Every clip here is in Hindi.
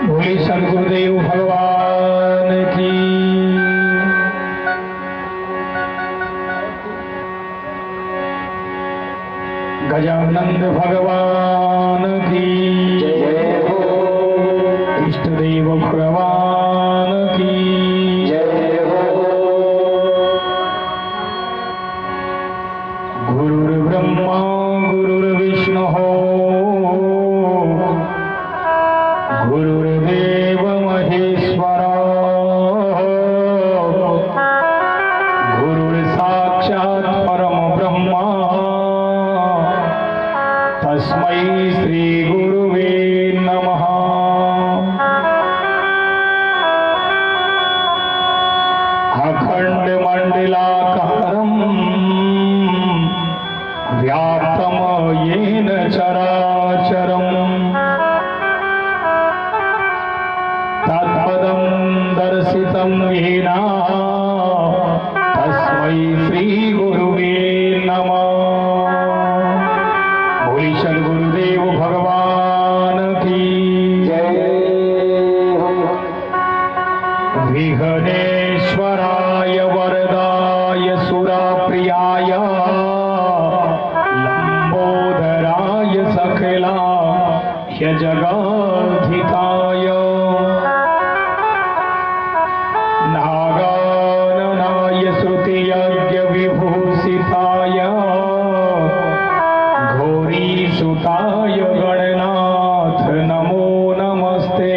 बोले सद्गुरुदेव भगवान की। गजानंद भगवान की जय हो। इष्ट देव भगवान की जय हो। गुरुर्ब्रह्मा गुरुर्विष्णु गुरुर्देव महेश्वरा गुरुर्साक्षात् परम ब्रह्मा तस्मै श्री गुरुवे नमः। अखंड मंडलाकारं व्याप्तं येन चराचरम् तत्पदं दर्शितं येन तस्मै श्री गुरुवे नमः। बोली सद्गुरुदेव भगवान की जय हो। विघ्नेश्वराय वरदाय सुरप्रियाय लंबोदराय सकलाय जगद्धिताय नागाननाय श्रुतियज्ञ विभूषिताय घोरीसुताय गणनाथ नमो नमस्ते।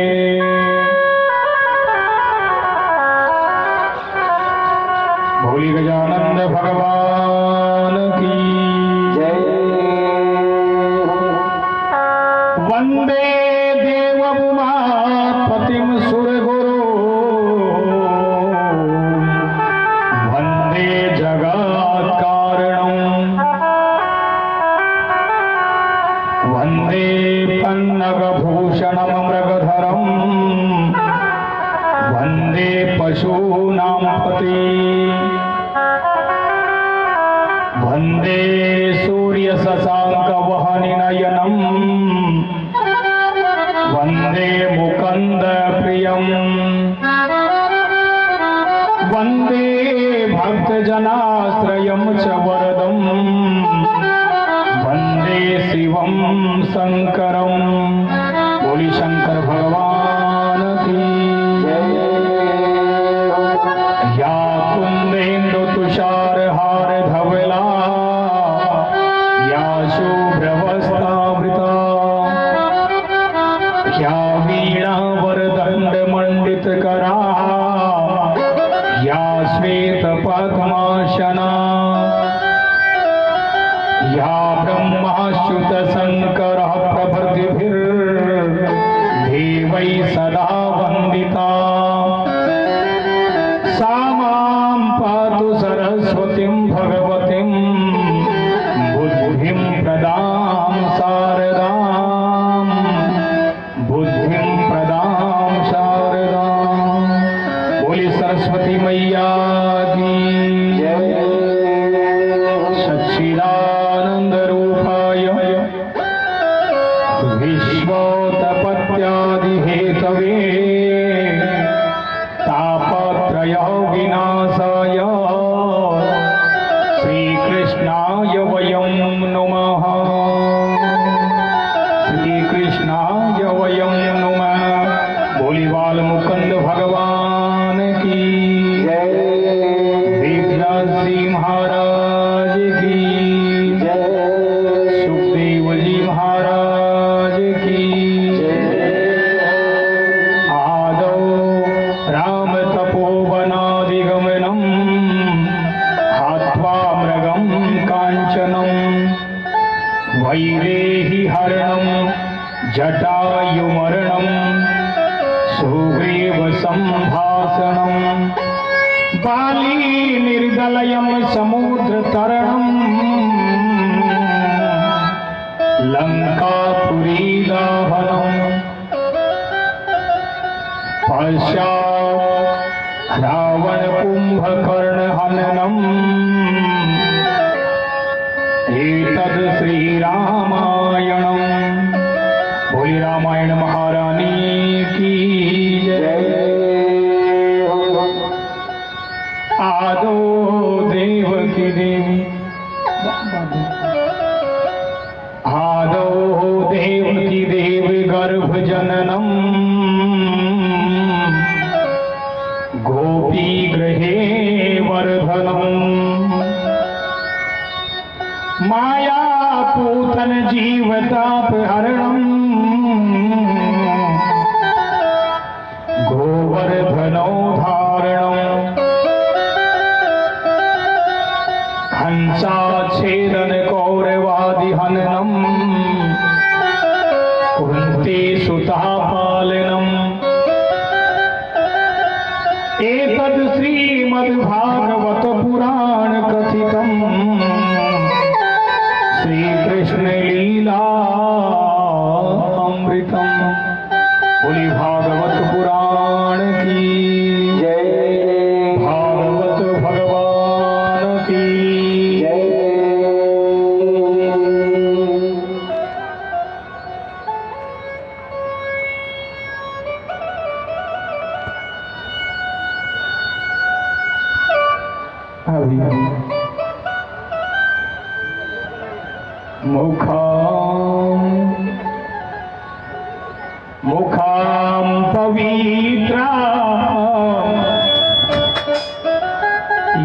भोली गजानंद भगवान की जय। वंदे देवउमापतिं सुरगुरु वंदे जगत्कारणं वंदे पन्नगभूषणं मृगधरं वंदे पशूनां पति वंदे सूर्यशशाङ्कवहनिनयनं वंदे मुकुन्दप्रियं वंदे भक्तजनाश्रयं च वरदं वंदे शिवं शंकरं। बोली शंकर भगवान की जय। या कुंदेन्दु तुषारहार धवला या शुभ्रवस्त्रावृता या वीणा वरदंड मंडित करा या श्वेत पद्मासना या ब्रह्माच्युत शंकर प्रभृतिभिर्देवै सदा वंदिता। सा मां पातु सरस्वतीं भगवतीं बुद्धिं प्रदां शारदां बुद्धिं प्रदां शारदां। बोली सरस्वती मैया की जय। सच्चिदानंद रूपाय विश्वोत्पत्त्यादि हेतवे तापत्रय विनाशाय श्रीकृष्णाय वयं नमः। श्रीकृष्णाय वयं नमः। बोली बाल मुकुंद भगवान की जय। विघ्नश्री महाराज की जय। सुखदेव जी महाराज की जय। आदौ राम तपोवनादिगमनं हत्वा मृगं काञ्चनं वैदेही हरणं जटायुमरणं सुग्रीव संभाषणं बाली निर्दलयं समुद्रतरणं लंका आदौ देवकी देव गर्भ जननम गोपी गृहे वर्धनम माया पूतन जीवतापहरणम गोवर्धनो धारणम कंसाच्छेदन कौरवादि हननम कुंती सुता पालनम एतद् श्रीमद्भागवत पुराण कथितम श्री कृष्ण लीला अमृतम। बोली भागवत पुराण की जय, भागवत भगवान की जय। मुखां पवित्रा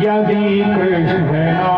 यदि कृष्णा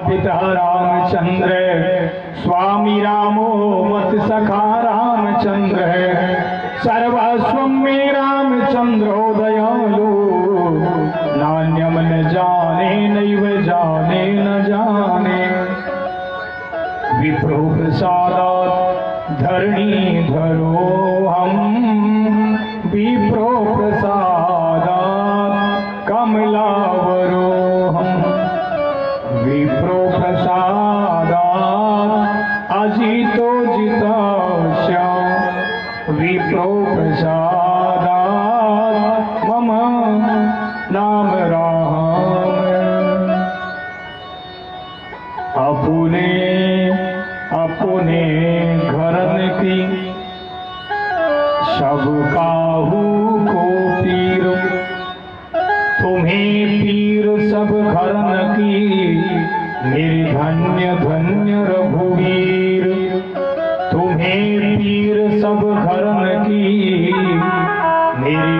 पिता रामचंद्र स्वामी रामो मत सखा रामचंद्र सर्वस्व में रामचंद्रो दयालु नान्यम न जाने नैव जाने न जाने विप्रो प्रसादात् धरणी धरो हम विप्रो प्रसादात् कमलावरो हम विप्रो प्रसादात् अजितो जितास्य विप्रो प्रसादात् मम नाम राम। अपने अपने घरन की सब काहू को पीर तुम्हें पीर सब घरन की मेरी धन्य धन्य रघुवीर तुम्हें पीर सब घरन की मेरी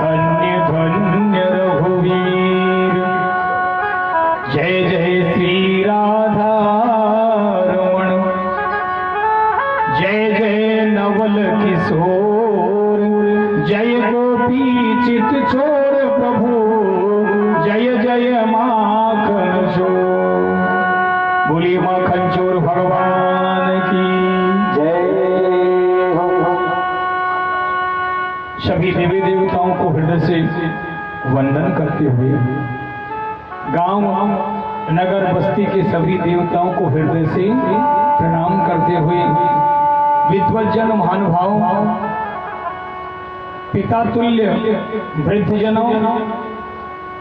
धन्य धन्य रघुवीर। जय जय श्री राधा रमण जय जय नवल किशोर जय गोपी चित छोर प्रभु जय जय माखन चोर। बोली माखन चोर भगवान की जय हो। सभी देवी देवताओं को हृदय से वंदन करते हुए गांव नगर बस्ती के सभी देवताओं को हृदय से प्रणाम करते हुए विद्वज्जन महानुभाव पिता तुल्य वृद्धजनों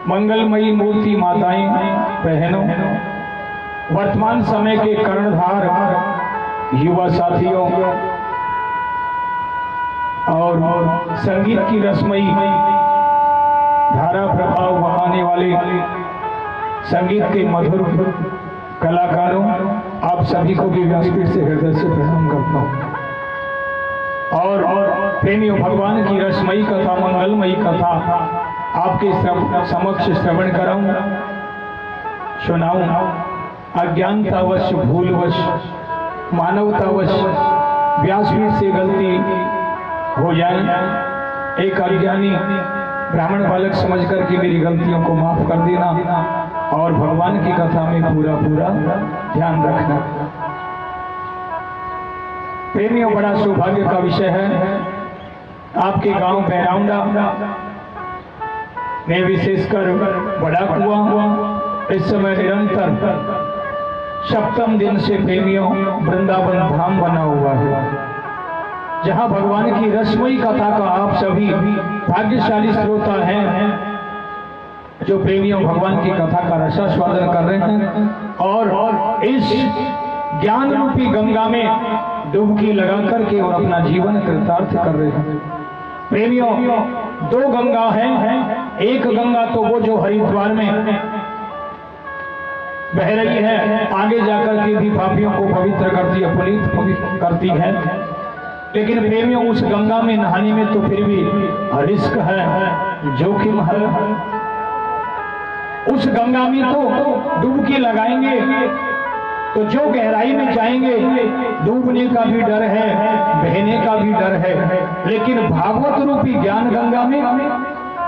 मंगलमयी मूर्ति माताएं बहनों वर्तमान समय के कर्णधार युवा साथियों और संगीत की रसमयी धारा प्रभाव बहाने वाले संगीत के मधुर कलाकारों आप सभी को भी व्यासपीठ से हृदय से प्रणाम करता हूँ। और प्रेमियों भगवान की रसमयी कथा मंगलमयी कथा आपके समक्ष श्रवण कराऊं सुनाऊं अज्ञानतावश, भूलवश, मानवतावश व्यासपीठ से गलती हो जाए, एक अज्ञानी ब्राह्मण बालक समझ करके मेरी गलतियों को माफ कर देना और भगवान की कथा में पूरा पूरा ध्यान रखना। प्रेमियों, बड़ा सौभाग्य का विषय है। आपके गांव बैराउंडा में विशेषकर बड़ा कुआं इस समय निरंतर सप्तम दिन से प्रेमियों वृंदावन धाम बना हुआ है, जहां भगवान की रसमयी कथा का आप सभी भाग्यशाली श्रोता हैं जो प्रेमियों भगवान की कथा का रसास्वादन कर रहे हैं और इस ज्ञान रूपी गंगा में डुबकी लगा करके और अपना जीवन कृतार्थ कर रहे हैं। प्रेमियों, दो गंगा हैं। एक गंगा तो वो जो हरिद्वार में बह रही है, आगे जाकर के भी पापियों को पवित्र करती है, पुनीत करती है। लेकिन प्रेमियों, उस गंगा में नहाने में तो फिर भी रिस्क है, जोखिम है। उस गंगा में तो डुबकी लगाएंगे तो जो गहराई में जाएंगे डूबने का भी डर है, बहने का भी डर है। लेकिन भागवत रूपी ज्ञान गंगा में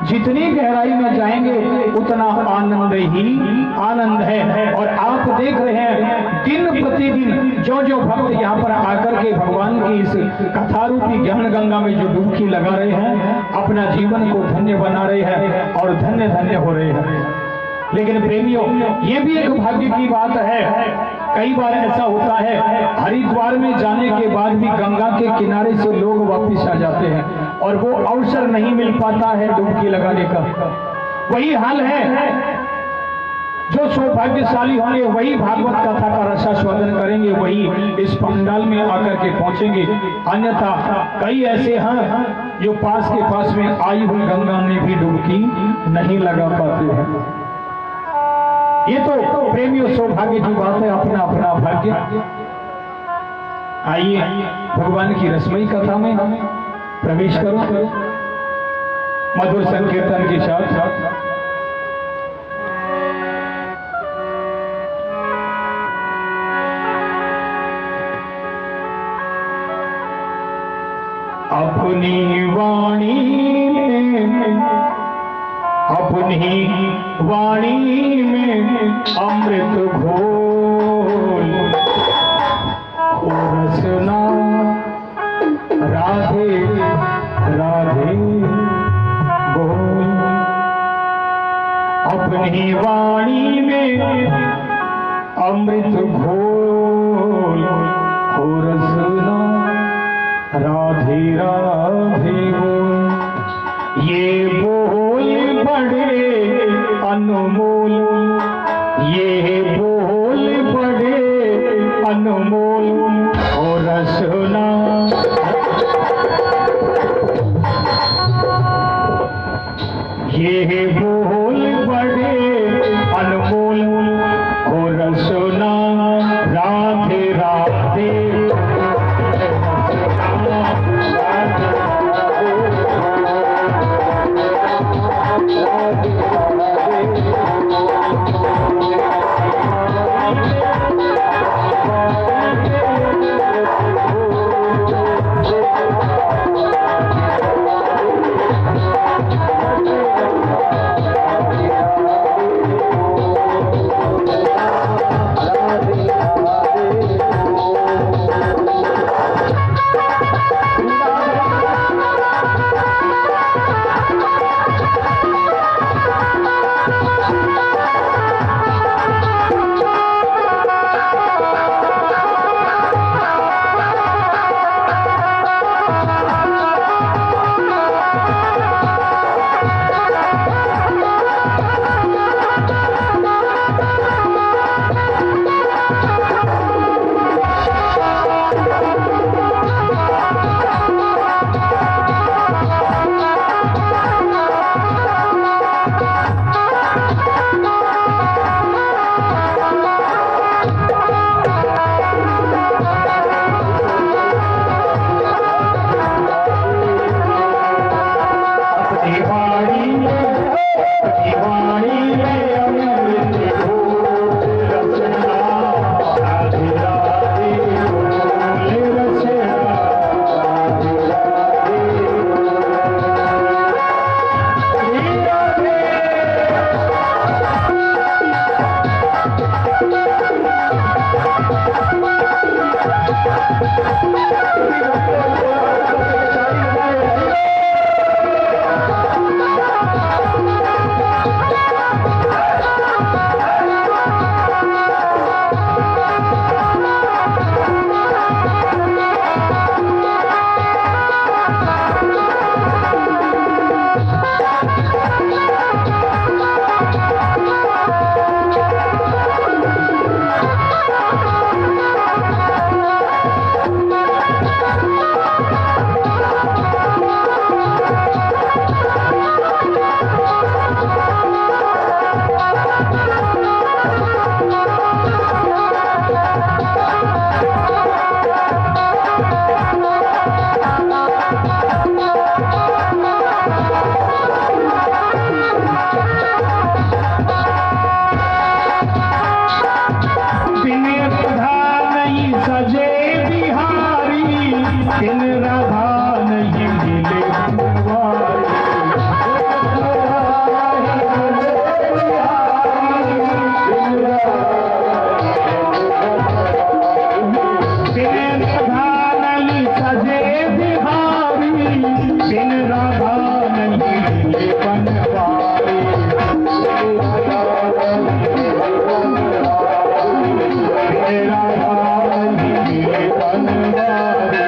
जितनी गहराई में जाएंगे उतना आनंद ही आनंद है। और आप देख रहे हैं दिन प्रतिदिन जो जो भक्त यहाँ पर आकर के भगवान की इस कथा रूपी ज्ञान गंगा में जो डुबकी लगा रहे हैं, अपना जीवन को धन्य बना रहे हैं और धन्य धन्य हो रहे हैं। लेकिन प्रेमियों, ये भी एक भाग्य की बात है। कई बार ऐसा होता है, हरिद्वार में जाने के बाद भी गंगा के किनारे से लोग वापस आ जाते हैं और वो अवसर नहीं मिल पाता है डुबकी लगाने का। वही हाल है, जो सौभाग्यशाली होंगे वही भागवत कथा का रसास्वादन करेंगे, वही इस पंडाल में आकर के पहुंचेंगे। अन्यथा कई ऐसे हैं जो पास के पास में आई हुई गंगा में भी डुबकी नहीं लगा पाते हैं। ये तो प्रेमियों सौभाग्य की बात है, अपना अपना भाग्य। आइए भगवान की रसमयी कथा में प्रवेश करो मधुर संकीर्तन के साथ साथ। अपनी वाणी में अमृत घोल रसना राधे राधे बोल। अपनी वाणी में अमृत घोल रसना राधे राधे बोल। ये बोल बड़े अनमोल, ये बोल बड़े अनमोल और रसना। ये बोल बड़े अनमोल और रसना बिन राधा नहीं सजे बिहारी, बिन राधा नहीं मिले बनवारी। बिन राधा नहीं सजे बिहारी, बिन राधा नहीं मिले बनवारी। बिन राधा नहीं मिले बनवारी।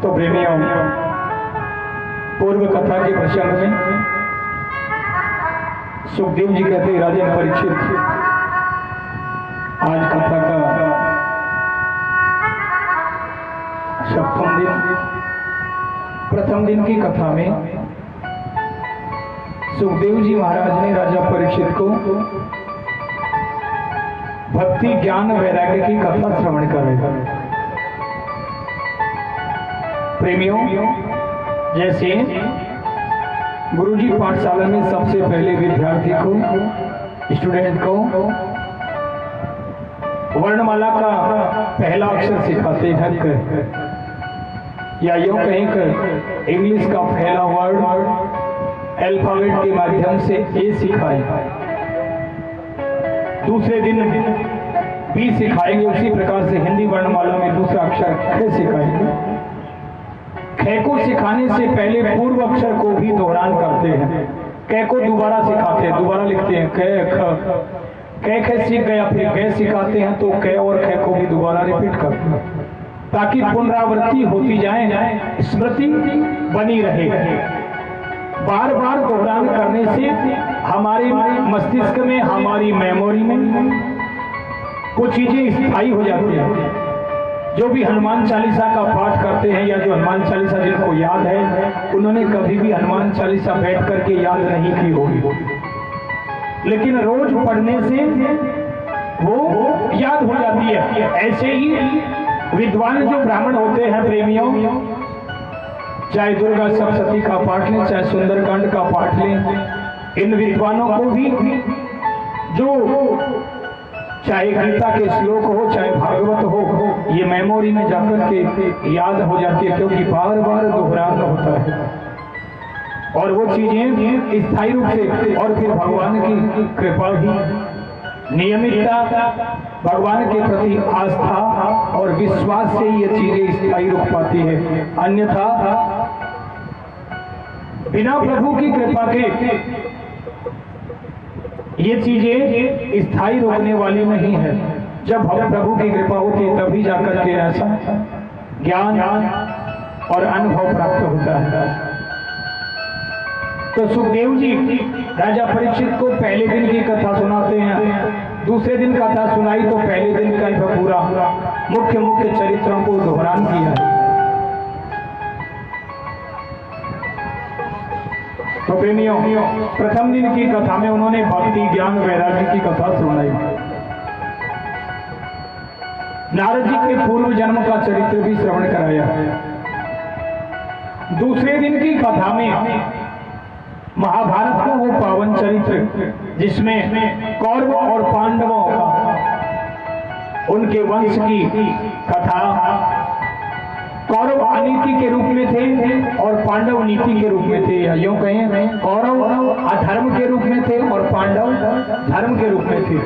तो प्रेमियों, पूर्व कथा के प्रसंग में सुखदेव जी कहते हैं, राजा परीक्षित, आज कथा का सप्तम दिन, प्रथम दिन की कथा में सुखदेव जी महाराज ने राजा परीक्षित को भक्ति ज्ञान वैराग्य की कथा श्रवण कराई। प्रेमियों, जैसे गुरुजी पाठशाला में सबसे पहले विद्यार्थी को, स्टूडेंट को वर्णमाला का पहला अक्षर सिखाते हैं या यूं कहें कि इंग्लिश का पहला वर्ड अल्फाबेट के माध्यम से ए सिखाए, दूसरे दिन बी सिखाएंगे, उसी प्रकार से हिंदी वर्णमाला में दूसरा अक्षर ख सिखाएंगे। ख को सिखाने से पहले पूर्व अक्षर को भी दोहरान करते हैं, क को दोबारा सिखाते हैं, दोबारा लिखते हैं क ख सीख गया, फिर ग सिखाते हैं तो क और ख को भी दोबारा रिपीट करते हैं ताकि पुनरावृत्ति होती जाए, स्मृति बनी रहे। बार बार दोहरान करने से हमारे मस्तिष्क में, हमारी मेमोरी में कुछ चीजें स्थायी हो जाती हैं। जो भी हनुमान चालीसा का पाठ करते हैं या जो हनुमान चालीसा जिनको याद है, उन्होंने कभी भी हनुमान चालीसा बैठ करके याद नहीं की होगी, लेकिन रोज पढ़ने से वो याद हो जाती है। ऐसे ही विद्वान जो ब्राह्मण होते हैं प्रेमियों, चाहे दुर्गा सप्तशती का पाठ लें, चाहे सुंदरकांड का पाठ लें, इन विद्वानों को भी जो चाहे गीता के श्लोक हो, चाहे भागवत हो, ये मेमोरी में जाकर के याद हो जाती है, क्योंकि बार बार दोहराना होता है और वो चीजें स्थायी रूप से। और फिर भगवान की कृपा ही, नियमितता, भगवान के प्रति आस्था और विश्वास से ये चीजें स्थायी रूप पाती है। अन्यथा बिना प्रभु की कृपा के ये चीजें स्थायी रोकने वाली नहीं है। जब हम प्रभु की कृपा होती है तभी जाकर के ऐसा ज्ञान और अनुभव प्राप्त होता है। तो सुखदेव जी राजा परीक्षित को पहले दिन की कथा सुनाते हैं, दूसरे दिन कथा सुनाई तो पहले दिन का पूरा मुख्य चरित्रों को दोहरान किया है। तो प्रेमियों, प्रथम दिन की कथा में उन्होंने भक्ति ज्ञान वैराग्य की कथा सुनाई। नारद जी के पूर्व जन्म का चरित्र भी श्रवण कराया। दूसरे दिन की कथा में महाभारत का वो पावन चरित्र जिसमें कौरव और पांडवों का, उनके वंश की कथा, कौरव अनीति के रूप में थे और पांडव नीति के रूप में थे, या यूं कहें कौरव अधर्म के रूप में थे और पांडव धर्म के रूप में थे।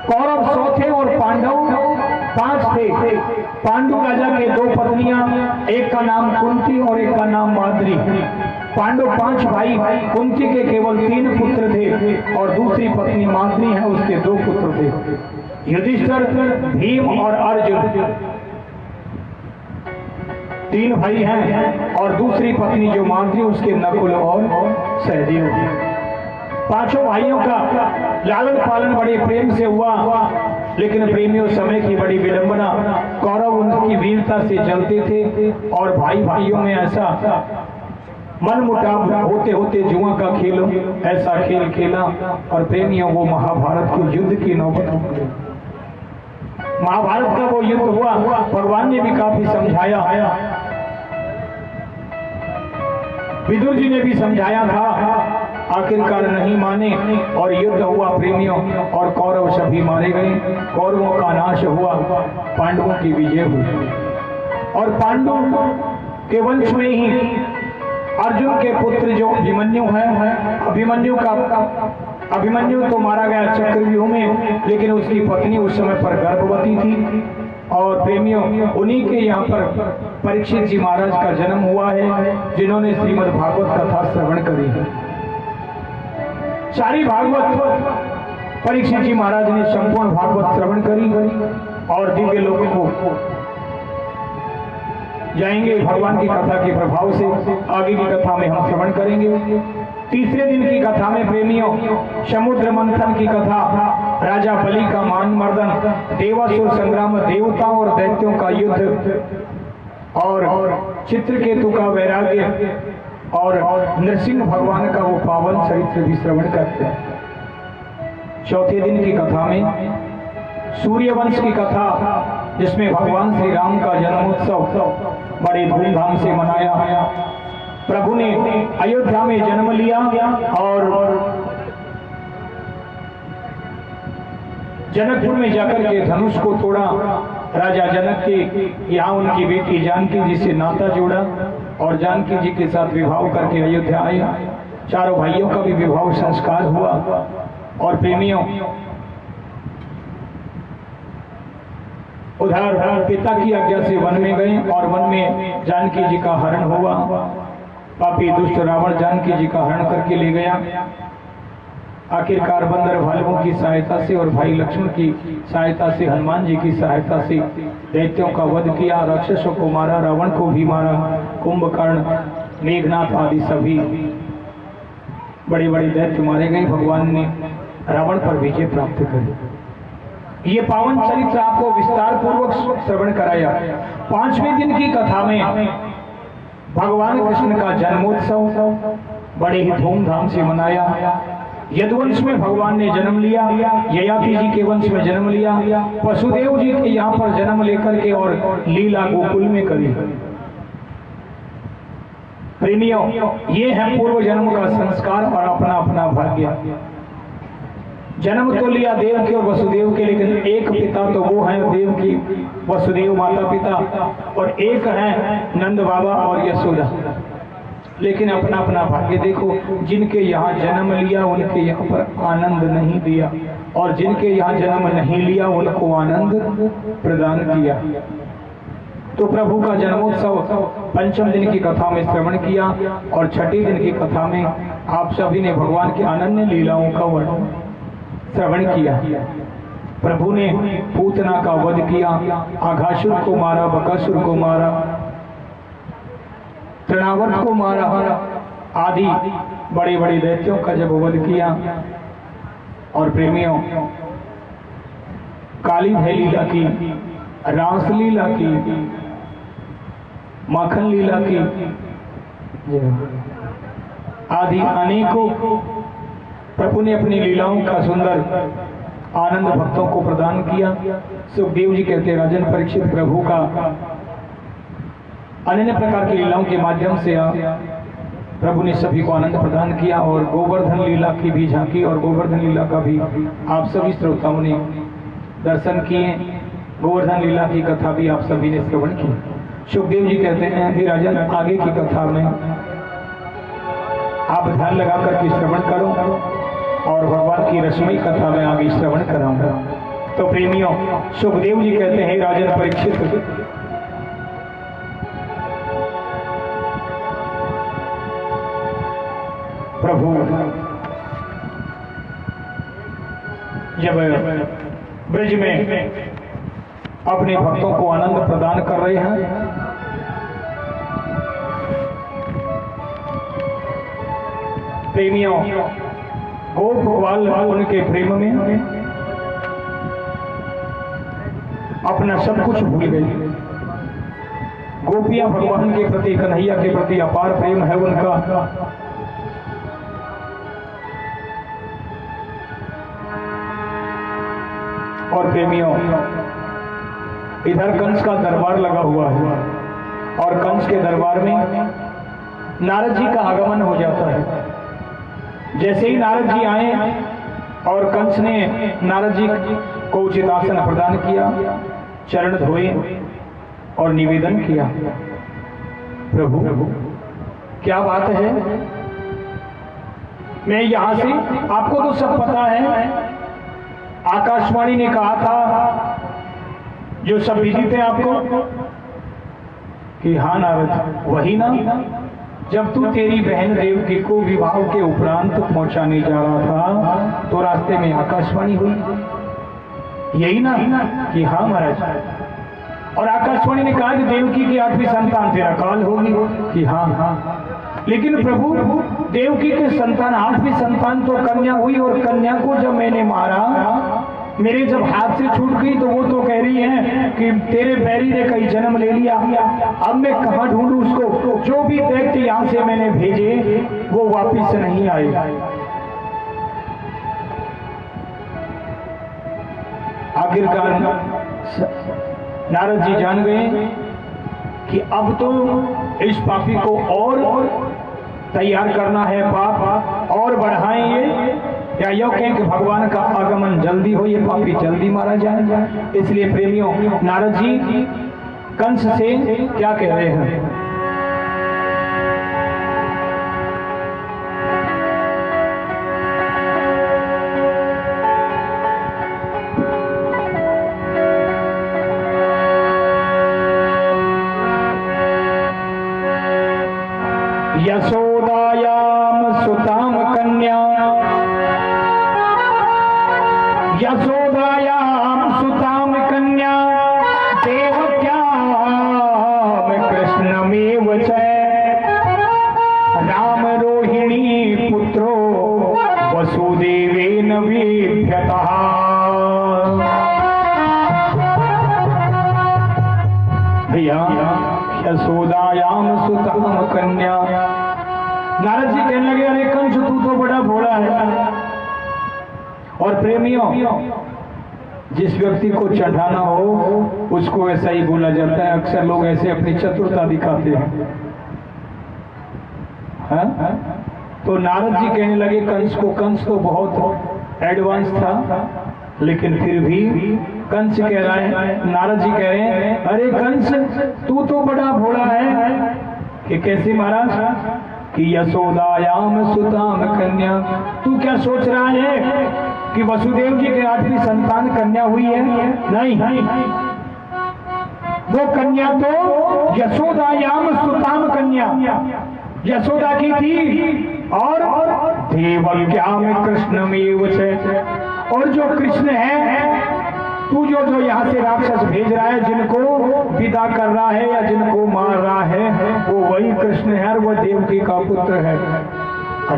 कौरव 100 थे और पांडव 5 थे। पांडु राजा के 2 पत्नियां, एक का नाम कुंती और एक का नाम माद्री। पांडव 5 भाई, कुंती के केवल 3 पुत्र थे और दूसरी पत्नी माद्री है, उसके 2 पुत्र थे, युधिष्ठिर, भीम और अर्जुन। 3 भाई हैं और दूसरी पत्नी जो माद्री, उसके नकुल और सहदेव। 5 भाइयों का लालन पालन बड़े प्रेम से हुआ, लेकिन प्रेमियों समय की बड़ी विडंबना, कौरव उनकी वीरता से जलते थे और भाई भाइयों में ऐसा मन मुटाव होते होते जुआ का खेल, ऐसा खेल खेला और प्रेमियों वो महाभारत के युद्ध की नौबत हो गई। महाभारत का वो युद्ध हुआ, भगवान ने भी काफी समझाया, विदुर जी ने भी समझाया था, आखिरकार नहीं माने और युद्ध हुआ प्रेमियों, और कौरव सभी मारे गए। कौरवों का नाश हुआ, पांडवों की विजय हुई। और पांडु के वंश में ही अर्जुन के पुत्र जो अभिमन्यु है, अभिमन्यु तो मारा गया चक्रव्यूह में, लेकिन उसकी पत्नी उस समय पर गर्भवती थी और प्रेमियों, उन्हीं के यहाँ पर परीक्षित जी महाराज का जन्म हुआ है, जिन्होंने श्रीमद् भागवत कथा श्रवण करी है। सारी भागवत परीक्षित जी महाराज ने संपूर्ण भागवत श्रवण करी और दिव्य लोगों को जाएंगे। भगवान की कथा के प्रभाव से आगे की कथा में हम श्रवण करेंगे। तीसरे दिन की कथा में प्रेमियों, समुद्र मंथन की कथा, राजा बलि का मान मर्दन, देवासुर संग्राम, देवताओं और दैत्यों का युद्ध और चित्रकेतु का वैराग्य और नरसिंह भगवान का वो पावन चरित्र भी श्रवण करते हैं। चौथे दिन की कथा में सूर्यवंश की कथा, जिसमें भगवान श्री राम का जन्मोत्सव बड़े धूमधाम से मनाया। प्रभु ने अयोध्या में जन्म लिया और जनकपुर में जाकर के धनुष को तोड़ा। राजा जनक के यहाँ उनकी बेटी जानकी जी से नाता जोड़ा और जानकी जी के साथ विवाह करके अयोध्या आए। चारों भाइयों का भी विवाह संस्कार हुआ। और प्रेमियों, उधर पिता की आज्ञा से वन में गए और वन में जानकी जी का हरण हुआ। पापी दुष्ट रावण जानकी जी का हरण करके ले गया। आखिरकार बंदर भालुओं की सहायता से और भाई लक्ष्मण की सहायता से, हनुमान जी की सहायता से दैत्यों का वध किया, राक्षसों को मारा, रावण को भी मारा। कुंभकर्ण, मेघनाथ आदि सभी बड़े बड़े दैत्य मारे गए। भगवान ने रावण पर विजय प्राप्त करी। ये पावन चरित्र आपको विस्तार पूर्वक श्रवण कराया। पांचवें दिन की कथा में भगवान कृष्ण का जन्मोत्सव बड़े ही धूमधाम से मनाया। यदुवंश में भगवान ने जन्म लिया, ययाति जी के वंश में जन्म लिया, वसुदेव जी के यहाँ पर जन्म लेकर के और लीला गोकुल में करी। प्रेमियों, ये है पूर्व जन्म का संस्कार और अपना अपना भाग्य। जन्म तो लिया देव के और वसुदेव के, लेकिन एक पिता तो वो है देव की, वसुदेव माता पिता, और एक है नंद बाबा और यशोदा। लेकिन अपना अपना भाग्य देखो। जिनके यहाँ जन्म लिया उनके यहाँ पर आनंद नहीं दिया, और जिनके यहाँ जन्म नहीं लिया उनको आनंद प्रदान किया। तो प्रभु का जन्मोत्सव पंचम दिन की कथा में श्रवण किया और छठे दिन की कथा में आप सभी ने भगवान की अनन्य लीलाओं का वर्णन श्रवण किया। प्रभु ने पूतना का वध किया, आघासुर को मारा, बकासुर को मारा, तृणावर्त को मारा, आदि बड़े बड़े दैत्यों का जब वध किया। और प्रेमियों, काली भय लीला की, रास लीला की, माखन लीला की, आदि अनेकों प्रभु ने अपनी लीलाओं का सुंदर आनंद भक्तों को प्रदान किया। सुखदेव जी कहते हैं, राजन परीक्षित, प्रभु का अन्य प्रकार की लीलाओं के माध्यम से प्रभु ने सभी को आनंद प्रदान किया। और गोवर्धन लीला की भी झांकी और गोवर्धन लीला का भी आप सभी श्रोताओं ने दर्शन किए। गोवर्धन लीला की कथा भी आप सभी ने श्रवण की। सुखदेव जी कहते हैं, हे राजन, आगे की कथा में आप ध्यान लगा करके श्रवण करो और भगवान की रसमयी कथा में आगे श्रवण कराऊंगा। तो प्रेमियों, सुखदेव जी कहते हैं, राजन परीक्षित, प्रभु जब ब्रज में अपने भक्तों को आनंद प्रदान कर रहे हैं, प्रेमियों, गोप ग्वाल उनके प्रेम में अपना सब कुछ भूल गई। गोपियां भगवान के प्रति, कन्हैया के प्रति अपार प्रेम है उनका। और प्रेमियों, इधर कंस का दरबार लगा हुआ है और कंस के दरबार में नारद जी का आगमन हो जाता है। जैसे ही नारद जी आए और कंस ने नारद जी को उचित आसन प्रदान किया, चरण धोए और निवेदन किया, प्रभु क्या बात है, मैं यहां से, आपको तो सब पता है, आकाशवाणी ने कहा था जो सब विधि थे आपको कि हाँ नारद वही ना, जब तू तेरी बहन देवकी को विवाह के उपरांत पहुंचाने जा रहा था तो रास्ते में आकाशवाणी हुई, यही ना कि हाँ महाराज। और आकाशवाणी ने कहा कि देवकी की 8वीं संतान तेरा काल होगी, कि हाँ। लेकिन प्रभु देवकी के संतान 8वीं संतान तो कन्या हुई, और कन्या को जब मैंने मारा, मेरे जब हाथ से छूट गई तो वो तो कह रही है कि तेरे बैरी ने कहीं जन्म ले लिया, अब मैं कहाँ ढूंढूं उसको। जो भी दैत्य यहाँ से मैंने भेजे वो वापिस नहीं आए। आखिरकार नारद जी जान गए कि अब तो इस पापी को और तैयार करना है, पाप और बढ़ाएंगे, या यो कहें कि भगवान का आगमन जल्दी हो, ये पापी जल्दी मारा जाए। इसलिए प्रेमियों, नारद जी कंस से क्या कह रहे हैं? यशोदायाम सुताम कन्या, यशोदायाम सुताम कन्या, देवक्याम कृष्णमेव च, राम रोहिणी पुत्रो वसुदेवेन विभ्यतः। भैया यशोदायाम सुताम कन्या, नारद जी कहने लगे अरे कंस तू तो बड़ा भोला है। और प्रेमियों, जिस व्यक्ति को चढ़ाना हो उसको ऐसा ही बोला जाता है। अक्सर लोग ऐसे अपनी चतुरता दिखाते हैं, हाँ? तो नारद जी कहने लगे कंस को, कंस तो बहुत एडवांस था, लेकिन फिर भी कंस कह रहा है, नारद जी कह रहे हैं अरे कंस तू तो बड़ा भोला है। कि कैसे महाराज? कि यशोदायाम सुताम कन्या, तू क्या सोच रहा है कि वसुदेव जी के 8वीं संतान कन्या हुई है? नहीं, वो कन्या तो यशोदायाम सुताम कन्या यशोदा की थी, और देवक्याम कृष्णमेव च, और जो कृष्ण है, तू जो यहाँ से राक्षस भेज रहा है, जिनको विदा कर रहा है या जिनको मार रहा है, वो वही कृष्ण है, और वह देवकी का पुत्र है।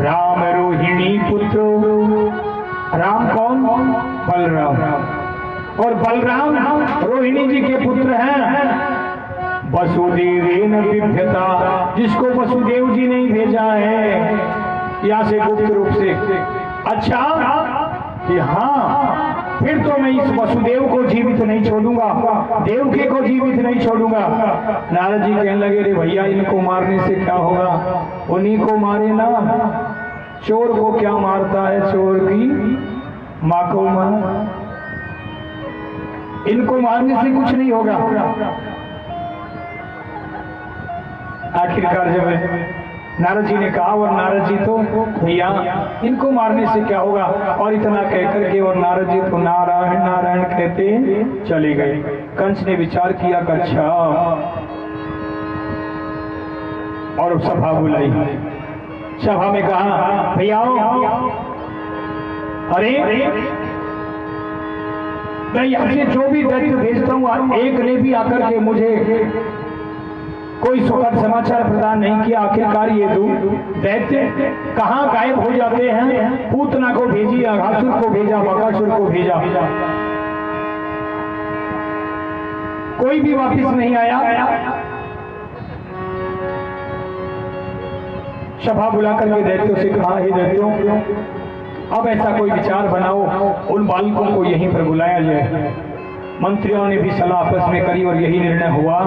राम रोहिणी पुत्र, राम कौन? बलराम। और बलराम रोहिणी जी के पुत्र हैं। वसुदेवेन विभ्यता, जिसको वसुदेव जी ने भेजा है यहाँ से गुप्त रूप से। अच्छा कि हाँ, फिर तो मैं इस वसुदेव को जीवित नहीं छोड़ूंगा, देवकी को जीवित नहीं छोड़ूंगा। नारद जी कहने लगे रे भैया, इनको मारने से क्या होगा? उन्हीं को मारे ना, चोर को क्या मारता है? चोर की माँ को मार, इनको मारने से कुछ नहीं होगा। आखिरकार जब नारद जी ने कहा, और नारद जी तो भैया इनको मारने से क्या होगा, और इतना कहकर के और नारद जी तो नारायण नारायण कहते चले गए। कंस ने विचार किया कि अच्छा, और सभा बुलाई। सभा में कहा भैया अरे मैं यहाँ से जो भी दैत्य भेजता हूँ, एक ने भी आकर के मुझे कोई सुखद समाचार प्रदान नहीं किया। आखिरकार ये दो दैत्य कहाँ गायब हो जाते हैं? पूतना को भेजी, अघासुर को भेजा, बकासुर को भेजा, कोई भी वापिस नहीं आया। सभा बुलाकर के दैत्यों से कहा, हे दैत्यों, अब ऐसा कोई विचार बनाओ, उन बालकों को यहीं पर बुलाया जाए। मंत्रियों ने भी सलाह आपस में करी और यही निर्णय हुआ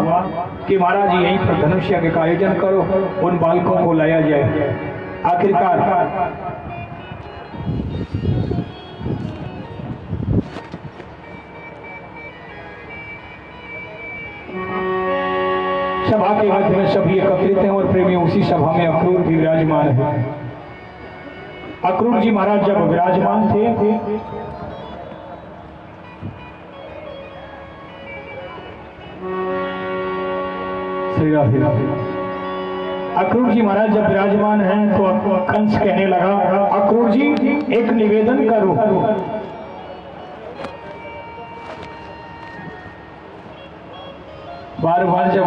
कि महाराज यहीं पर धनुष यज्ञ का आयोजन करो, उन बालकों को लाया जाए। आखिरकार सभा के मध्य में सभी एकत्रित हैं और प्रेमी उसी सभा में अक्रूर भी विराजमान है। अक्रूर जी महाराज जब विराजमान थे हेरा फेरा। अक्रूर जी महाराज जब विराजमान हैं तो कंस कहने लगा, अक्रूर जी एक निवेदन करो। बार बार जब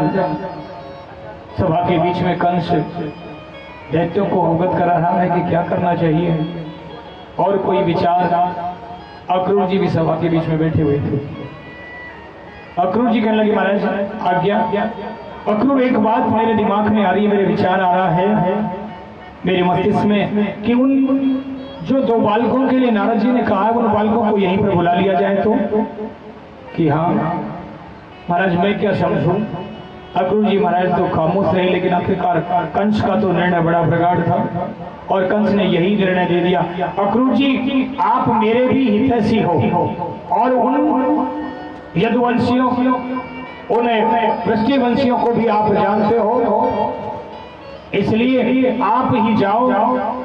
सभा के बीच में कंस दैत्यों को अवगत करा रहा है कि क्या करना चाहिए और कोई विचार, अक्रूर जी भी सभा के बीच में बैठे हुए थे। अक्रूर जी कहने लगे, महाराज आज्ञा। अक्रूर एक बात मेरे दिमाग में आ रही है, मेरे विचार आ रहा है मेरे मस्तिष्क में कि उन जो दो बालकों के लिए नारद जी ने कहा उन बालकों को यहीं पर बुला लिया जाए तो। कि हाँ महाराज मैं क्या समझूं। अक्रूर जी महाराज तो खामोश रहे, लेकिन आखिरकार कंस का तो निर्णय बड़ा प्रगाढ़ था और कंस ने यही निर्णय दे दिया। अक्रूर जी आप मेरे भी हितैषी हो और उन यदुवंशियों उन वृष्टिवंशियों को भी आप जानते हो, इसलिए आप ही जाओ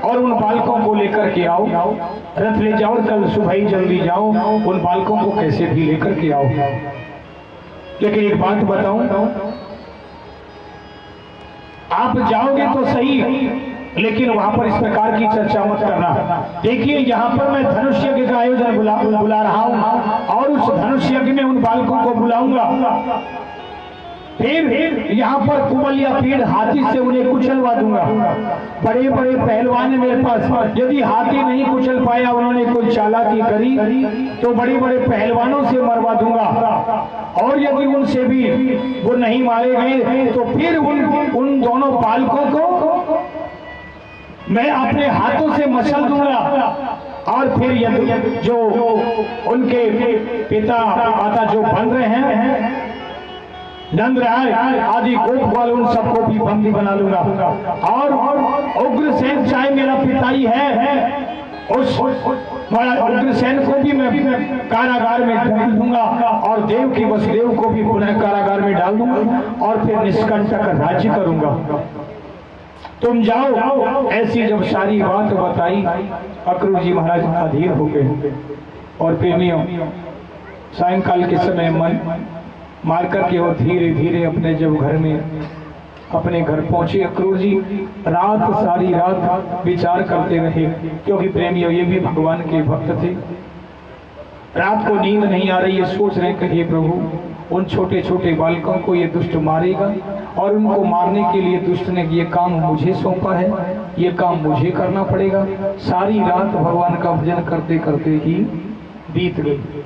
और उन बालकों को लेकर के आओ, रथ ले जाओ, कल सुबह ही जल्दी जाओ, उन बालकों को कैसे भी लेकर के आओ। लेकिन एक बात बताऊं, आप जाओगे तो सही, लेकिन वहां पर इस प्रकार की चर्चा मत करना। देखिए यहाँ पर मैं धनुष यज्ञ का आयोजन बुला रहा हूं और उस धनुष यज्ञ में उन बालकों को बुलाऊंगा, फिर यहाँ पर कुबल या पीड़ हाथी से उन्हें कुचलवा दूंगा। बड़े बड़े पहलवान है मेरे पास, यदि हाथी नहीं कुचल पाया, उन्होंने कोई चालाकी करी तो बड़े बड़े पहलवानों से मरवा दूंगा, और यदि उनसे भी वो नहीं मारे गए तो फिर उन दोनों बालकों को मैं अपने हाथों से मसल दूंगा, और फिर जो उनके पिता माता जो बन रहे हैं नंद राय आदि गोपवाल, उन सबको भी बंदी बना लूंगा, और उग्रसेन चाहे मेरा पिता ही है, उस उग्रसेन को भी मैं कारागार में डाल दूंगा, और देव की वसुदेव को भी पुनः कारागार में डाल दूंगा, और फिर निष्कंटक राज्य करूंगा। तुम जाओ। ऐसी जब सारी बात बताई, अक्रूर जी महाराज अधीर हो गए। और प्रेमियों, सायंकाल के समय मन मार करके और धीरे धीरे अपने जब घर में अपने घर पहुंचे अक्रूर जी, रात सारी रात विचार करते रहे, क्योंकि प्रेमियों ये भी भगवान के भक्त थे। रात को नींद नहीं आ रही है, सोच रहे कि हे प्रभु उन छोटे छोटे बालकों को ये दुष्ट मारेगा, और उनको मारने के लिए दुष्ट ने ये काम मुझे सौंपा है, ये काम मुझे करना पड़ेगा। सारी रात भगवान का भजन करते करते ही बीत गई।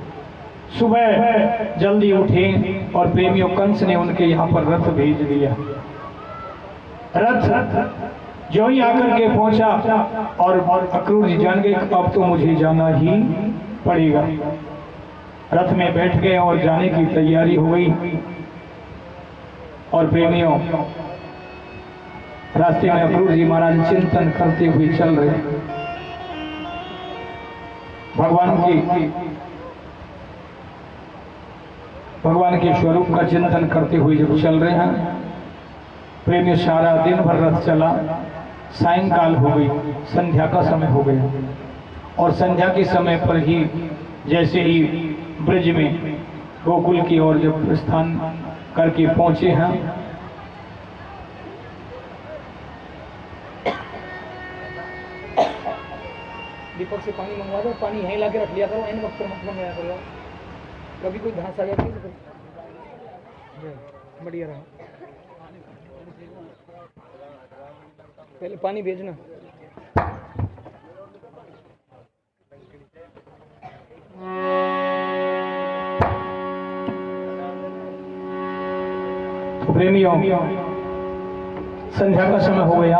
सुबह जल्दी उठे और प्रेमियों कंस ने उनके यहाँ पर रथ भेज दिया। रथ जो ही आकर के पहुंचा और अक्रूर जी जान गए अब तो मुझे जाना ही पड़ेगा। रथ में बैठ गए और जाने की तैयारी हो गई। और प्रेमियों, रास्ते में अक्रूर जी महाराज चिंतन करते हुए चल रहे, भगवान के स्वरूप का चिंतन करते हुए जब चल रहे हैं, प्रेमियों सारा दिन भर रथ चला। सायंकाल हो गई, संध्या का समय हो गया, और संध्या के समय पर ही जैसे ही ब्रज में गोकुल की ओर जब प्रस्थान करके पहुंचे हैं, दीपक से पानी मंगवा दो, पानी यहीं ला के रख लिया करो, इन वक्त पर मत मंगाया करो, कभी कोई घास आ जाती है तो बढ़िया रहा। पहले पानी भेजना। प्रेमियों, संध्या का समय हो गया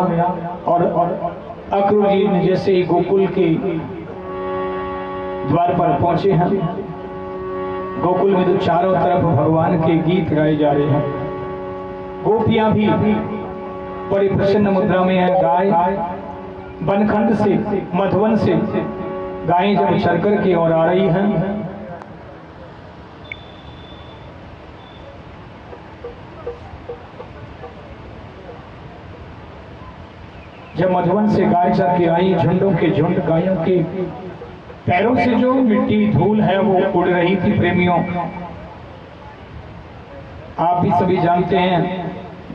और अक्रूर जी ने जैसे ही गोकुल के द्वार पर पहुंचे हैं, गोकुल में तो चारों तरफ भगवान के गीत गाए जा रहे हैं। गोपियां भी बड़ी प्रसन्न मुद्रा में है। गाय बनखंड से मधुवन से गायें जब चरकर की ओर आ रही हैं, जब मधुवन से गाय चर के आई, झुंडों के झुंड गायों के पैरों से जो मिट्टी धूल है वो उड़ रही थी। प्रेमियों, आप भी सभी जानते हैं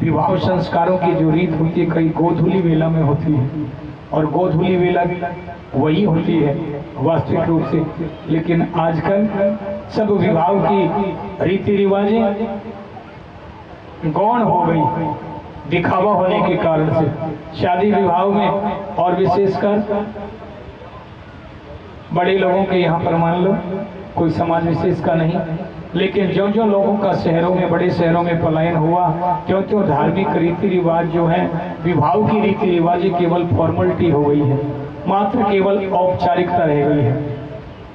विवाह संस्कारों की जो रीत होती है कई गोधूली वेला में होती है, और गोधूली वेला वही होती है वास्तविक रूप से। लेकिन आजकल सब विवाह की रीति रिवाजें गौण हो गई, दिखावा होने के कारण से। शादी विवाह में और विशेषकर बड़े लोगों के यहाँ पर मान लो, कोई समाज विशेष का नहीं, लेकिन जो जो लोगों का शहरों में, बड़े शहरों में पलायन हुआ, त्यों त्यों धार्मिक रीति रिवाज जो है, विवाह की रीति रिवाज केवल फॉर्मेलिटी हो गई है, मात्र केवल औपचारिकता रह गई है।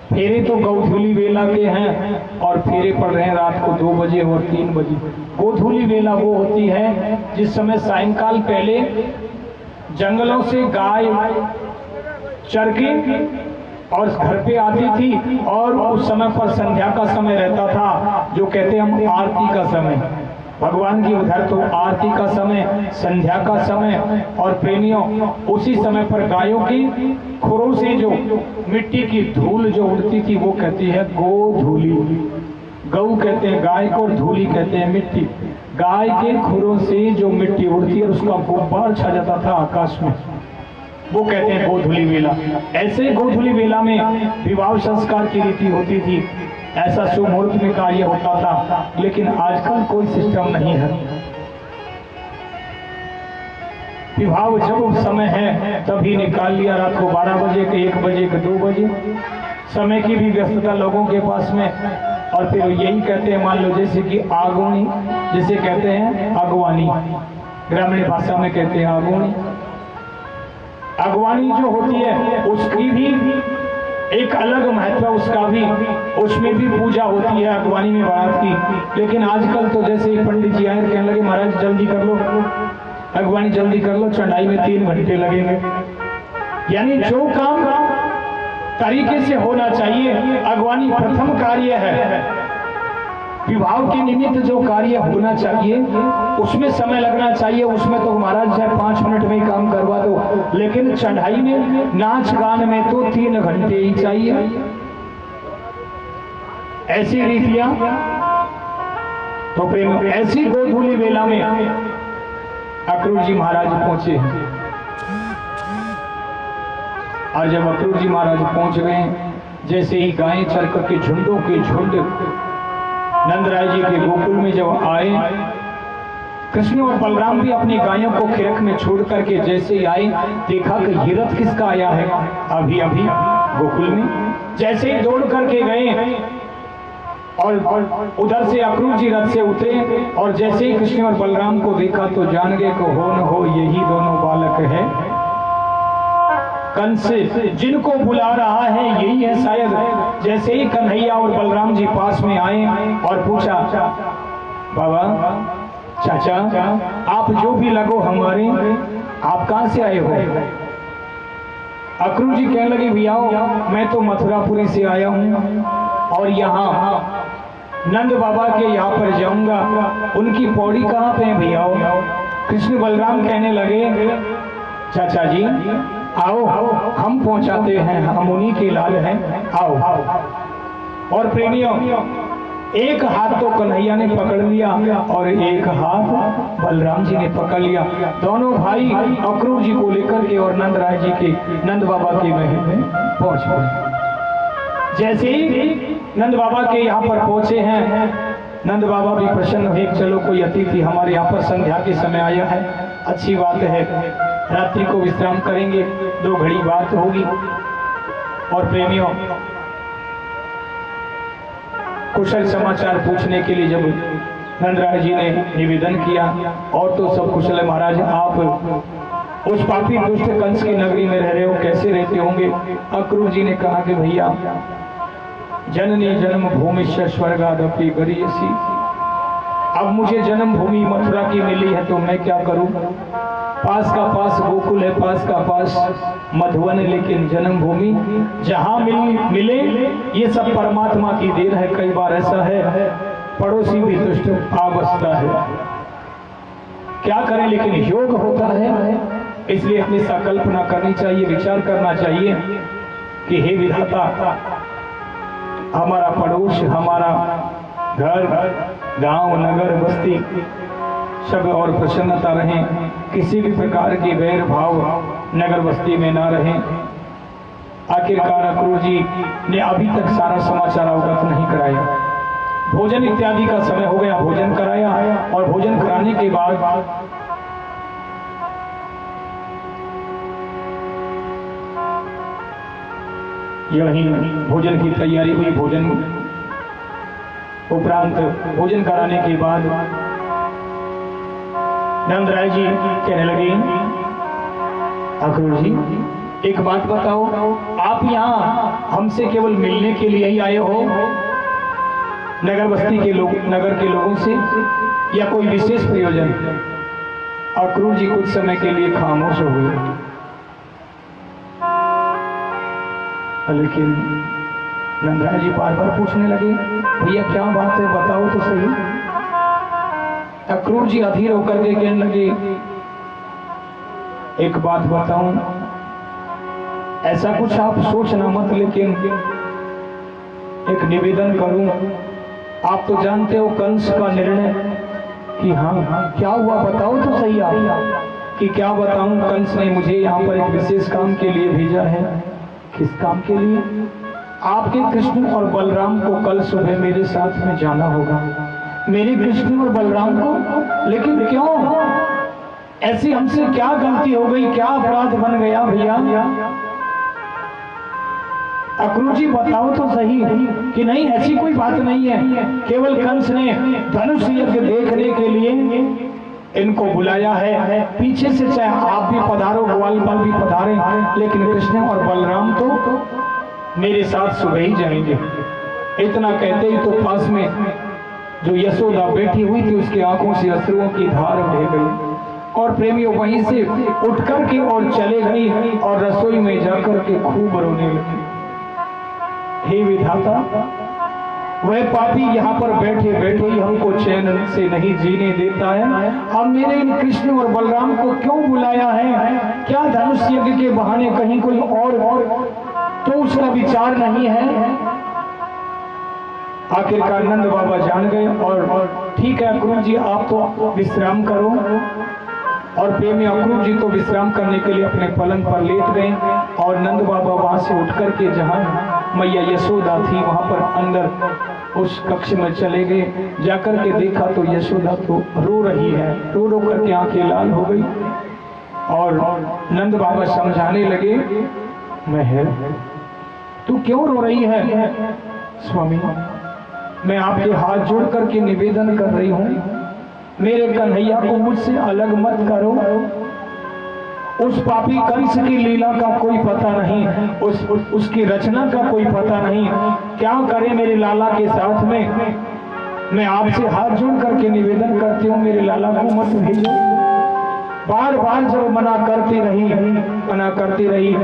फेरे तो गोधूली वेला के हैं और फेरे पड़ रहे हैं रात को 2 बजे और 3 बजे। गोधूली वेला वो होती है जिस समय सायंकाल पहले जंगलों से गाय चर के और घर पे आती थी, और उस समय पर संध्या का समय रहता था, जो कहते हैं हम आरती का समय। भगवान की उधर तो आरती का समय, संध्या का समय, और प्रेमियों उसी समय पर गायों की खुरों से जो मिट्टी की धूल जो उड़ती थी वो कहती है गोधूली। गऊ कहते हैं गाय को, और धूली कहते हैं मिट्टी। गाय के खुरों से जो मिट्टी उड़ती है उसका गुब्बार छा जाता था आकाश में, वो कहते हैं गोधूली वेला। ऐसे गोधूली वेला में विवाह संस्कार की रीति होती थी, ऐसा शुभ मुहूर्त में कार्य होता था। लेकिन आजकल कोई सिस्टम नहीं है। विवाह जब समय है तभी निकाल लिया, रात को 12 बजे के, 1 बजे के, 2 बजे। समय की भी व्यस्तता लोगों के पास में, और फिर यही कहते हैं, मान लो जैसे कि आगोनी, जिसे कहते हैं अगवानी, ग्रामीण भाषा में कहते हैं आगोनी। अगवानी जो होती है उसकी भी एक अलग महत्व, उसका भी, उसमें भी पूजा होती है अगवानी में बारात की। लेकिन आजकल तो जैसे ही पंडित जी आए कहने लगे महाराज जल्दी कर लो, अगवानी जल्दी कर लो, चढ़ाई में 3 घंटे लगेंगे। यानी जो काम तरीके से होना चाहिए, अगवानी प्रथम कार्य है। विवाह के निमित्त जो कार्य होना चाहिए उसमें समय लगना चाहिए, उसमें तो महाराज चाहे 5 मिनट में ही काम करवा दो, लेकिन चढ़ाई में, नाच गान में तो 3 घंटे ही चाहिए। ऐसी रीतियां तो प्रेम, ऐसी गोधूली वेला में अक्रूर जी महाराज पहुंचे हैं। और जब अक्रूर जी महाराज पहुंच गए, जैसे ही गायें चर करके झुंडों के झुंड नंदराय जी के गोकुल में जब आए, कृष्ण और बलराम भी अपनी गायों को खिरक में छोड़ करके जैसे ही आए, देखा कि ये रथ किसका आया है अभी अभी गोकुल में। जैसे ही दौड़ करके गए और उधर से अक्रूर जी रथ से उतरे, और जैसे ही कृष्ण और बलराम को देखा तो जान गए को हो न हो यही दोनों बालक है कंस, जिनको बुला रहा है यही है शायद। जैसे ही कन्हैया और बलराम जी पास में आए और पूछा, बाबा, चाचा, आप जो भी लगो हमारे, आप कहां से आए हो? अक्रूर जी कहने लगे, भैया मैं तो मथुरापुरी से आया हूं, और यहाँ नंद बाबा के यहाँ पर जाऊंगा, उनकी पौड़ी कहाँ पे है भैया? कृष्ण बलराम कहने लगे, चाचा जी आओ, हम पहुंचाते हैं, हम उन्हीं के लाल हैं, आओ। और प्रेमियों, एक हाथ तो कन्हैया ने पकड़ लिया और एक हाथ बलराम जी ने पकड़ लिया। दोनों भाई अक्रूर जी को लेकर के और नंद राय जी के, नंद बाबा के महल में पहुंच गए। जैसे ही नंद बाबा के यहाँ पर पहुंचे हैं, नंद बाबा भी प्रसन्न हुए, चलो कोई अतिथि हमारे यहाँ पर संध्या के समय आया है, अच्छी बात है, रात्रि को विश्राम करेंगे, 2 घड़ी बात होगी। और प्रेमियों, कुशल समाचार पूछने के लिए जब नंदराय जी ने निवेदन किया, और तो सब कुशल है महाराज, आप उस पापी दुष्ट कंस की नगरी में रह रहे हो, कैसे रहते होंगे? अक्रूर जी ने कहा कि भैया, जननी जन्म भूमि स्वर्गादपि गरीयसी, अब मुझे जन्म भूमि मथुरा की मिली है तो मैं क्या करूं? पास का पास गोकुल है, पास का पास मधुवन है, लेकिन जन्म भूमि जहां मिले ये सब परमात्मा की देन है। कई बार ऐसा है, पड़ोसी भी दुष्ट आ बसता है, क्या करें, लेकिन योग होता है। इसलिए हमेशा कल्पना करनी चाहिए, विचार करना चाहिए कि हे विधाता, हमारा पड़ोस, हमारा घर, गांव, नगर, बस्ती सब और प्रसन्नता रहे, किसी भी प्रकार के वैर भाव नगर बस्ती में ना रहे। आखिरकार अक्रूर जी ने अभी तक सारा समाचार अवगत नहीं कराया। भोजन इत्यादि का समय हो गया, भोजन कराया और भोजन कराने के बाद यही भोजन की तैयारी हुई। भोजन उपरांत भोजन कराने के बाद नंद राय जी कहने लगे, अक्रूर जी एक बात बताओ, आप यहाँ हमसे केवल मिलने के लिए ही आए हो, नगर बस्ती के लोग, नगर के लोगों से, या कोई विशेष प्रयोजन? अक्रूर जी कुछ समय के लिए खामोश हो गए, लेकिन नंदराय जी बार बार पूछने लगे, भैया क्या बात है, बताओ तो सही। अक्रूर जी अधीर होकर के कहने लगे, एक बात बताऊं, ऐसा कुछ आप सोचना मत, लेकिन एक निवेदन करूं। आप तो जानते हो कंस का निर्णय कि हाँ क्या हुआ, बताओ तो सही आप। कि क्या बताऊं, कंस ने मुझे यहाँ पर एक विशेष काम के लिए भेजा है। किस काम के लिए? आपके कृष्ण और बलराम को कल सुबह मेरे साथ में जाना होगा। मेरे कृष्ण और बलराम को? लेकिन क्यों? ऐसी हमसे क्या गलती हो गई, क्या अपराध बन गया भैया? अक्रूर जी बताओ तो सही। कि नहीं ऐसी कोई बात नहीं है, केवल कंस ने धनुष यज्ञ देखने के लिए इनको बुलाया है। पीछे से चाहे आप भी पधारो, ग्वालपाल भी पधारे, लेकिन कृष्ण और बलराम तो मेरे साथ सुबह ही जाएंगे। इतना कहते ही तो पास में जो यशोदा बैठी हुई थी उसकी आंखों से अश्रुओं की धार बह गई और प्रेमियों वहीं से उठ कर के और चले गई और रसोई में जाकर के खूब रोने लगी। हे विधाता, वह पापी यहाँ पर बैठे बैठे ही हमको चैन से नहीं जीने देता है। अब मेरे इन कृष्ण और बलराम को क्यों बुलाया है? क्या धनुष यज्ञ के बहाने कहीं कोई और तो उसका विचार नहीं है? आखिरकार नंद बाबा जान गए और ठीक है अक्रूर जी आप तो विश्राम करो। और प्रेमी अक्रूर जी तो विश्राम करने के लिए अपने पलंग पर लेट गए और नंद बाबा वहां से उठ करके जहां मैया यशोदा थी वहां पर अंदर उस कक्ष में चले गए। जाकर के देखा तो यशोदा तो रो रही है, रो रो करके आंखें लाल हो गई और नंद बाबा समझाने लगे, महर तू क्यों रो रही है? स्वामी मैं आपके हाथ जोड़ करके निवेदन कर रही हूँ, मेरे कन्हैया को मुझसे अलग मत करो। उस पापी कंस की लीला का कोई पता नहीं, उसकी रचना का कोई पता नहीं, क्या करे मेरे लाला के साथ में। मैं आपसे हाथ जोड़ करके निवेदन करती हूँ मेरे लाला को मत भेजो। बार बार जब मना करती रही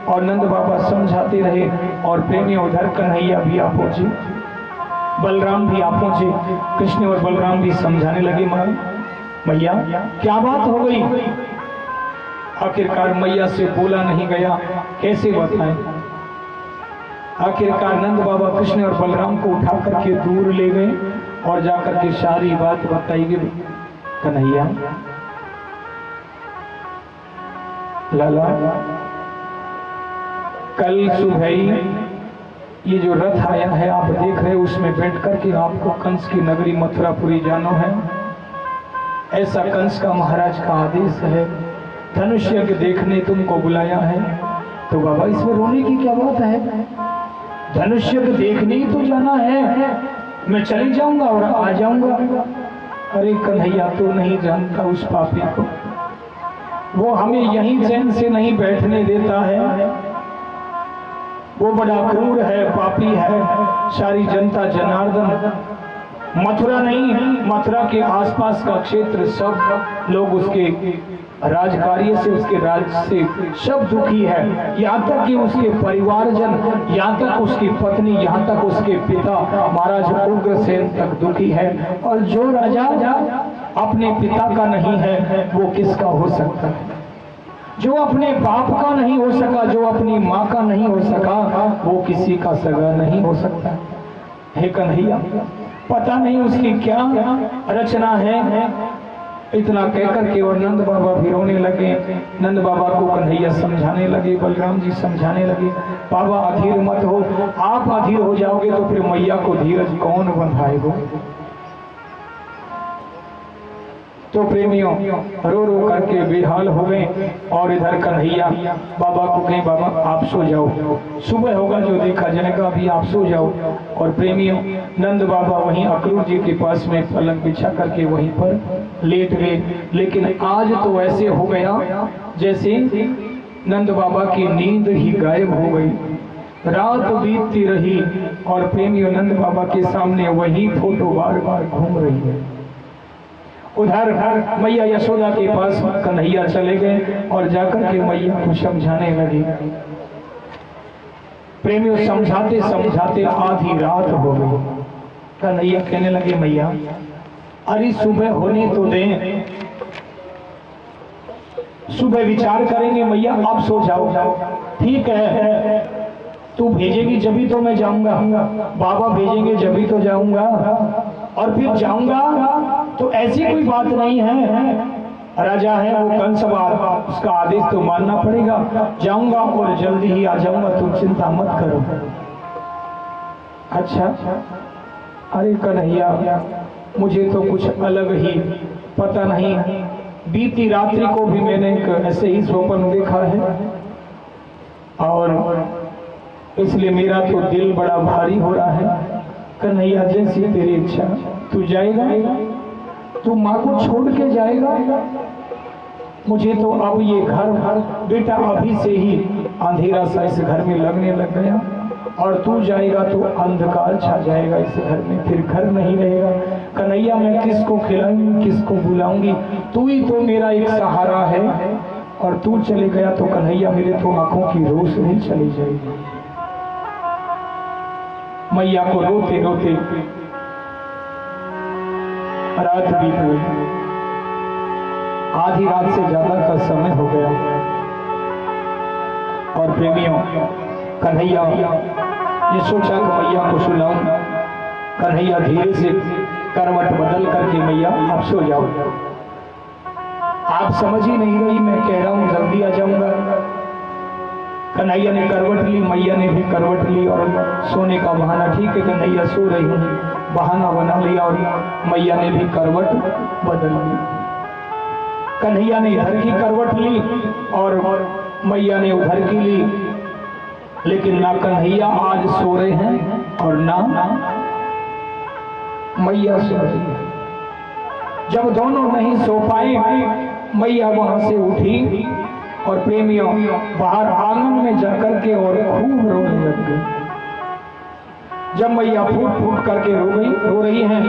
और नंद बाबा समझाते रहे और प्रेमी उधर कन्हैया भी आ पहुंचे, बलराम भी आ पहुंचे। कृष्ण और बलराम भी समझाने लगे, मैया क्या बात हो गई? आखिरकार मैया से बोला नहीं गया, कैसे बताएं। आखिरकार नंद बाबा कृष्ण और बलराम को उठा करके दूर ले गए और जाकर के सारी बात बताई गई। कन्हैया लाला कल सुबह ये जो रथ आया है आप देख रहे हो, उसमें बैठ करके आपको कंस की नगरी मथुरापुरी जाना है। ऐसा कंस का महाराज का आदेश है, धनुष यज्ञ देखने तुमको बुलाया है। तो बाबा इसमें रोने की क्या बात है? धनुष यज्ञ देखने ही तो जाना है, मैं चले जाऊंगा और आ जाऊंगा। अरे कन्हैया तो नहीं जानता उस पापी को, वो हमें यहीं चैन से नहीं बैठने देता है। वो बड़ा क्रूर है, पापी है। सारी जनता जनार्दन, मथुरा नहीं मथुरा के आसपास का क्षेत्र सब लोग उसके राजकार्य से, उसके राज से सब दुखी है। यहाँ तक कि उसके परिवारजन, यहाँ तक उसकी पत्नी, यहाँ तक उसके पिता महाराज उग्रसेन तक दुखी है। और जो राजा अपने पिता का नहीं है वो किसका हो सकता है? जो अपने बाप का नहीं हो सका, जो अपनी माँ का नहीं हो सका, वो किसी का सगा नहीं हो सकता। हे कन्हैया पता नहीं उसकी क्या रचना है, इतना कहकर के और नंद बाबा भी रोने लगे। नंद बाबा को कन्हैया समझाने लगे, बलराम जी समझाने लगे, बाबा अधीर मत हो, आप अधीर हो जाओगे तो फिर मैया को धीरज कौन बंधाएगा। तो प्रेमियों रो रो करके बेहाल हो गए और इधर कन्हैया बाबा को कहे, बाबा आप सो जाओ, सुबह होगा जो देखा जाएगा, अभी आप सो जाओ। और प्रेमियों नंद बाबा वहीं अक्रूर जी के पास में पलंग बिछा करके वहीं पर लेट गए। लेकिन आज तो ऐसे हो गया जैसे नंद बाबा की नींद ही गायब हो गई। रात बीतती रही और प्रेमियों नंद बाबा के सामने वही फोटो बार बार घूम रही है। उधर मैया यशोदा के पास कन्हैया चले गए और जाकर के मैया को समझाने लगे। प्रेमियों समझाते समझाते आधी रात हो गई। कन्हैया कहने लगे, मैया अरे सुबह होने तो दें, सुबह विचार करेंगे मैया, आप सो जाओ। ठीक है, तू भेजेगी जभी तो मैं जाऊंगा, बाबा भेजेंगे जभी तो जाऊंगा, और फिर जाऊंगा तो ऐसी कोई बात नहीं है, राजा है वो कंसवार, उसका आदेश तो मानना पड़ेगा, जाऊंगा और जल्दी ही आ जाऊंगा, तुम चिंता मत करो। अच्छा, अरे कन्हैया मुझे तो कुछ अलग ही पता नहीं, बीती रात्रि को भी मैंने एक ऐसे ही स्वप्न देखा है और इसलिए मेरा तो दिल बड़ा भारी हो रहा है। कन्हैया जैसी तेरी इच्छा, तू जाएगा, तू माँ को छोड़ के जाएगा, मुझे तो अब ये घर बेटा अभी से ही अंधेरा सा इस घर में लगने लग गया, और तू जाएगा तो अंधकार छा जाएगा इस घर में, फिर घर नहीं रहेगा। कन्हैया मैं किसको खिलाऊंगी, किसको बुलाऊंगी, तू ही तो मेरा एक सहारा है, और तू चले गया तो कन्हैया मेरे तो आंखों की रोशनी चली जाएगी। मैया को रोते रोते रात बीत गई, आधी रात से ज्यादा का समय हो गया। और प्रेमियों कन्हैया ने सोचा कि मैया को सुलाऊं। कन्हैया धीरे से करवट बदल करके, मैया आप सो जाओ, आप समझ ही नहीं रही, मैं कह रहा हूं जल्दी आ जाऊंगा। कन्हैया ने करवट ली, मैया ने भी करवट ली और सोने का बहाना, ठीक है कन्हैया सो रही हूँ, बहाना बना लिया और मैया ने भी करवट बदल ली। कन्हैया ने इधर की करवट ली और मैया ने उधर की ली, लेकिन ना कन्हैया आज सो रहे हैं और ना मैया सो रही है। जब दोनों नहीं सो पाए, मैया वहां से उठी और प्रेमियों बाहर आंगन में जाकर के और खूब रोने लग गई। जब मैया फूट फूट करके रो रही हैं,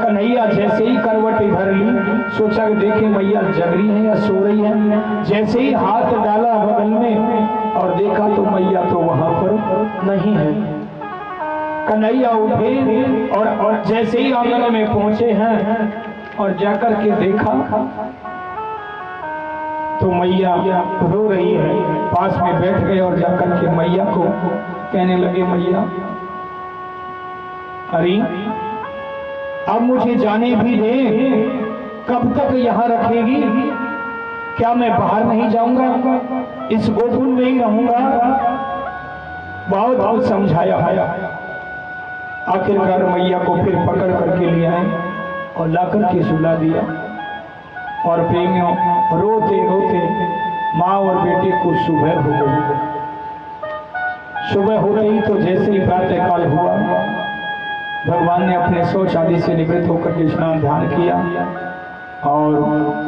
कन्हैया जैसे ही करवट इधर ली, सोचा कि देखे मैया जग रही हैं या सो रही हैं। जैसे ही हाथ डाला बगल में और देखा तो मैया तो वहां पर नहीं है। कन्हैया उठे और जैसे ही आंगन में पहुंचे हैं और जाकर के देखा तो मैया रो रही है। पास में बैठ गए और जाकर के मैया को कहने लगे, मैया अरे अब मुझे जाने भी दे, कब तक यहाँ रखेगी, क्या मैं बाहर नहीं जाऊंगा, इस गोकुल में ही रहूंगा। बहुत बहुत समझाया, आखिरकार मैया को फिर पकड़ करके ले आए और लाकर के सुला दिया। और प्रेमियों रोते रोते माँ और बेटे को सुबह हो गई। सुबह होते ही तो जैसे ही प्रातः काल हुआ, भगवान ने अपने शौच आदि से निवृत्त होकर के स्नान ध्यान किया और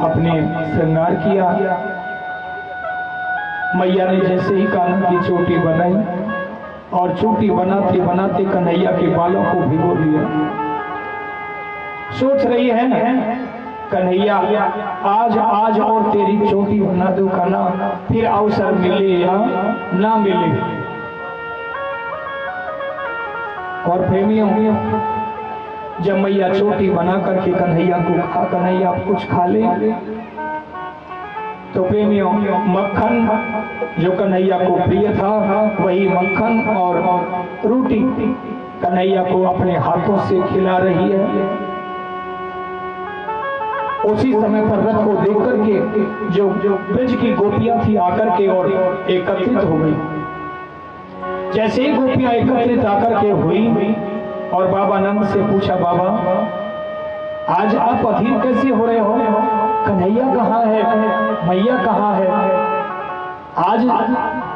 अपने श्रृंगार किया। मैया ने जैसे ही कान की चोटी बनाई और चोटी बनाते बनाते कन्हैया के बालों को भिगो दिया। सोच रही है कन्हैया आज आज और तेरी चोटी बना दो कन्हा, फिर अवसर मिले या ना मिले। और प्रेमियों जब मैया चोटी बना करके कन्हैया को कहा, कन्हैया आप कुछ खा ले, तो प्रेमियों मक्खन जो कन्हैया को प्रिय था वही मक्खन और रोटी कन्हैया को अपने हाथों से खिला रही है। उसी समय पर रथ को देख करके जो ब्रज की गोपियां थी आकर के और एकत्रित हो गई। जैसे ही गोपियां एकत्रित आकर के हुई और बाबा नंद से पूछा, बाबा आज आप अधीर कैसे हो रहे हो? कन्हैया कहाँ है? मैया कहाँ है? आज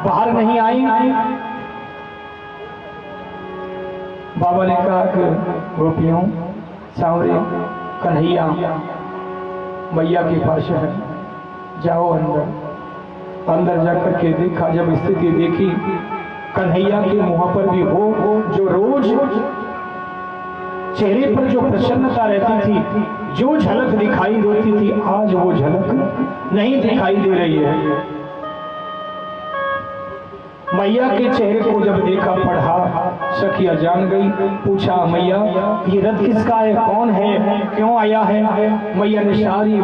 बाहर नहीं आई? बाबा ने कहा कि गोपियों सांवरे कन्हैया मैया के पास है, जाओ अंदर। अंदर जाकर के देखा, जब स्थिति देखी कन्हैया के मुंह पर भी वो जो रोज चेहरे पर जो प्रसन्नता रहती थी, जो झलक दिखाई देती थी, आज वो झलक नहीं दिखाई दे रही है। मैया के चेहरे को जब देखा, पढ़ा, सखिया जान गई। पूछा, मैया ये रथ किसका है? कौन है? क्यों आया है? मैया ने सारी